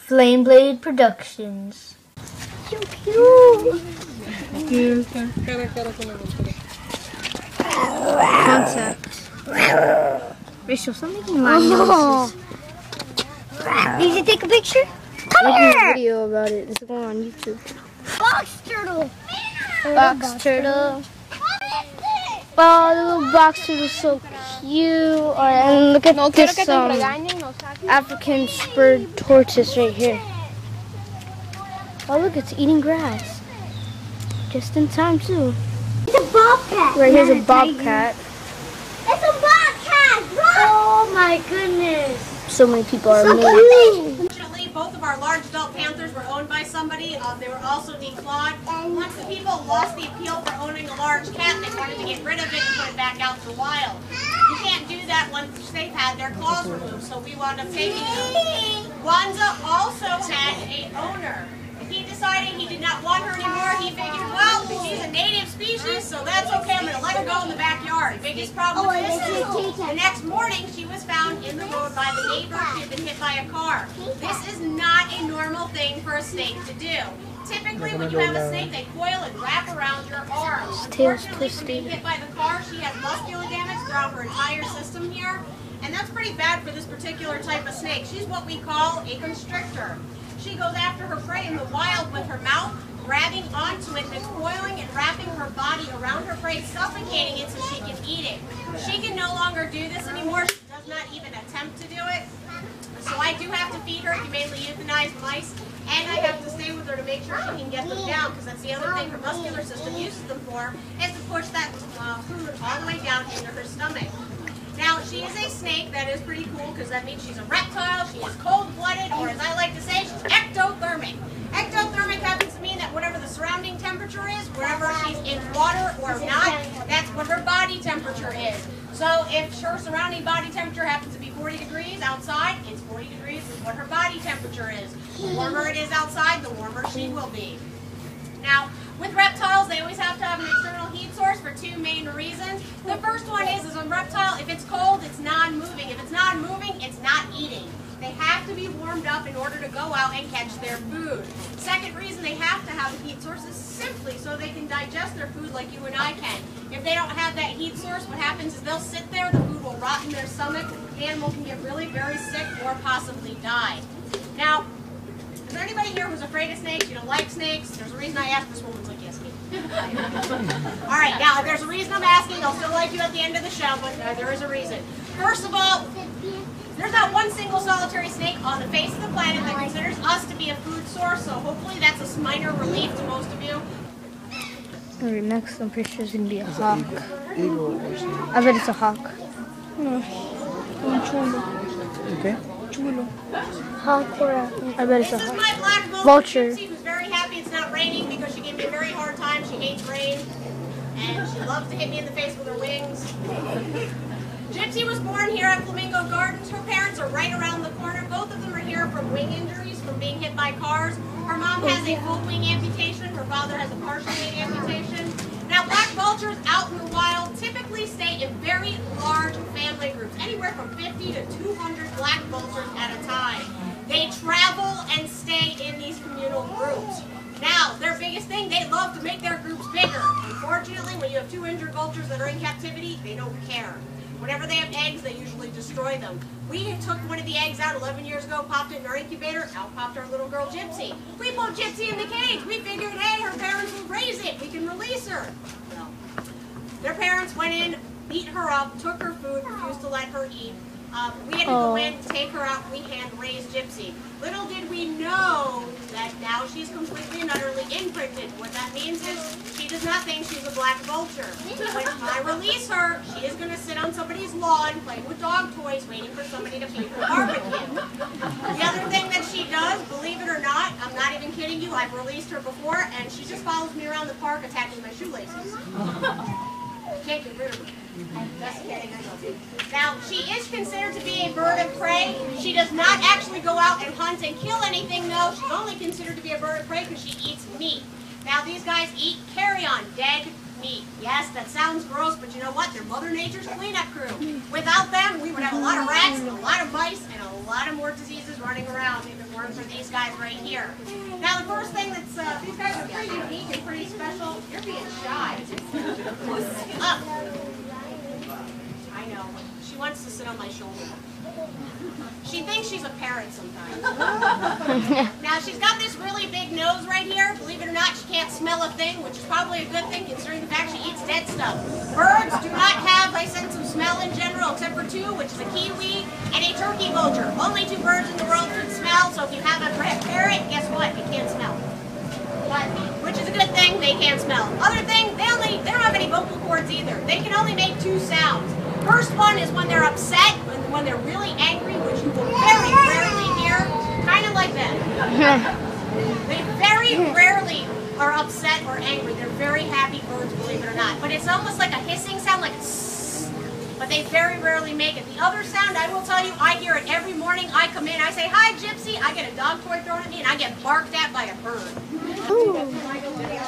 Flame Blade Productions. So cute. Concept. Rachel, stop making loud noises. Need to take a picture? Come here! Making a video about it. This is going on YouTube. Box turtle. Box turtle. Oh, the little box turtle is so cute. Alright, and look at this African spurred tortoise right here. Oh, look, it's eating grass. Just in time, too. It's a bobcat. Right here's a bobcat. It's a bobcat. Look. Oh my goodness. So many people are amazed. Unfortunately, both of our large adult panthers were owned by somebody. They were also declawed. Once the people lost the appeal for owning a large cat, they wanted to get rid of it and put it back out to the wild. You can't do that once they've had their claws removed, so we wound up taking them. Wanza also had an owner. He decided he did not want her anymore. He figured, well, she's a native species, so that's okay. I'm going to let her go in the backyard. Biggest problem with this is the next morning she was found in the road by the neighbor who had been hit by a car. This is not a normal thing for a snake to do. Typically, when you have a snake, they coil and wrap around your arms. Unfortunately, for being hit by the car, she has muscular damage throughout her entire system here, and that's pretty bad for this particular type of snake. She's what we call a constrictor. She goes after her prey in the wild with her mouth, grabbing onto it and coiling and wrapping her body around her prey, suffocating it so she can eat it. She can no longer do this anymore. She does not even attempt to do it. So I do have to feed her humanely euthanized mice, and I have to stay with her to make sure she can get them down, because that's the other thing her muscular system uses them for, is to push that food all the way down into her stomach. Now, she is a snake. That is pretty cool, because that means she's a reptile, she is cold-blooded, or as I like to say, she's ectothermic. Ectothermic happens to mean that whatever the surrounding temperature is, wherever she's in water or not, that's what her body temperature is. So if her surrounding body temperature happens to be 40 degrees outside, it's 40 degrees is what her body temperature is. The warmer it is outside, the warmer she will be. Now, with reptiles, they always have to have an external heat source for two main reasons. The first one is a reptile, if it's cold, it's non-moving. If it's non-moving, it's not eating. They have to be warmed up in order to go out and catch their food. Second reason they have to have a heat source is simply so they can digest their food like you and I can. If they don't have that heat source, what happens is they'll sit there, the food will rot in their stomach, the animal can get really very sick or possibly die. Now, is there anybody here who's afraid of snakes? You don't like snakes? There's a reason I asked. This woman's like, yes, me. All right, now, if there's a reason I'm asking, I'll still like you at the end of the show, but there is a reason. First of all, there's not one single solitary snake on the face of the planet that considers us to be a food source, so hopefully that's a minor relief to most of you. Alright, next I'm pretty sure it's going to be a hawk. I bet it's a hawk. Okay. Hawk or I bet it's a This is hawk. my black Vulture. Gypsy, who's very happy it's not raining because she gave me a very hard time. She hates rain, and she loves to hit me in the face with her wings. Gypsy was born here at Flamingo Gardens. Her parents are right around the corner. Both of them are here from wing injuries, from being hit by cars. Her mom has a full wing amputation. Her father has a partial wing amputation. Now, black vultures out in the wild typically stay in very large family groups, anywhere from 50 to 200 black vultures at a time. They travel and stay in these communal groups. Now, their biggest thing, they love to make their groups bigger. Unfortunately, when you have two injured vultures that are in captivity, they don't care. Whenever they have eggs, they usually destroy them. We took one of the eggs out 11 years ago, popped it in our incubator, out popped our little girl Gypsy. We put Gypsy in the cage. We figured, hey, her parents will raise it. We can release her. No. Their parents went in, beat her up, took her food, refused to let her eat. We had to go in, take her out, we hand-raised Gypsy. Little did we know that now she's completely and utterly imprinted. What that means is she does not think she's a black vulture. When I release her, she is going to sit on somebody's lawn playing with dog toys, waiting for somebody to feed her barbecue. The other thing that she does, believe it or not, I'm not even kidding you, I've released her before, and she just follows me around the park attacking my shoelaces. Can't get rid of her. Just kidding, I know. Now, she is considered to be a bird of prey. She does not actually go out and hunt and kill anything, though. She's only considered to be a bird of prey because she eats meat. Now, these guys eat carrion, dead meat. Yes, that sounds gross, but you know what? They're Mother Nature's cleanup crew. Without them, we would have a lot of rats, a lot of mice, and a lot of more diseases foxes running around if it weren't for these guys right here. Now the first thing that's, these guys are pretty unique and pretty special. You're being shy. Up. I know. She wants to sit on my shoulder. She thinks she's a parrot sometimes. Now she's got this really big nose right here. Believe it or not, she can't smell a thing, which is probably a good thing considering the fact she eats dead stuff. Birds do not have a sense of smell in general, except for two, which is a kiwi and a turkey vulture. Only two birds in the world can smell, so if you have a parrot, guess what? It can't smell. But, which is a good thing, they can't smell. Other thing, they don't have any vocal cords either. They can only make two sounds. First one is when they're upset, when they're really angry, which you will very rarely hear, kind of like that. They very rarely are upset or angry. They're very happy birds, believe it or not. But it's almost like a hissing sound, like a sss, but they very rarely make it. The other sound, I will tell you, I hear it every morning. I come in, I say, "Hi, Gypsy." I get a dog toy thrown at me, and I get barked at by a bird.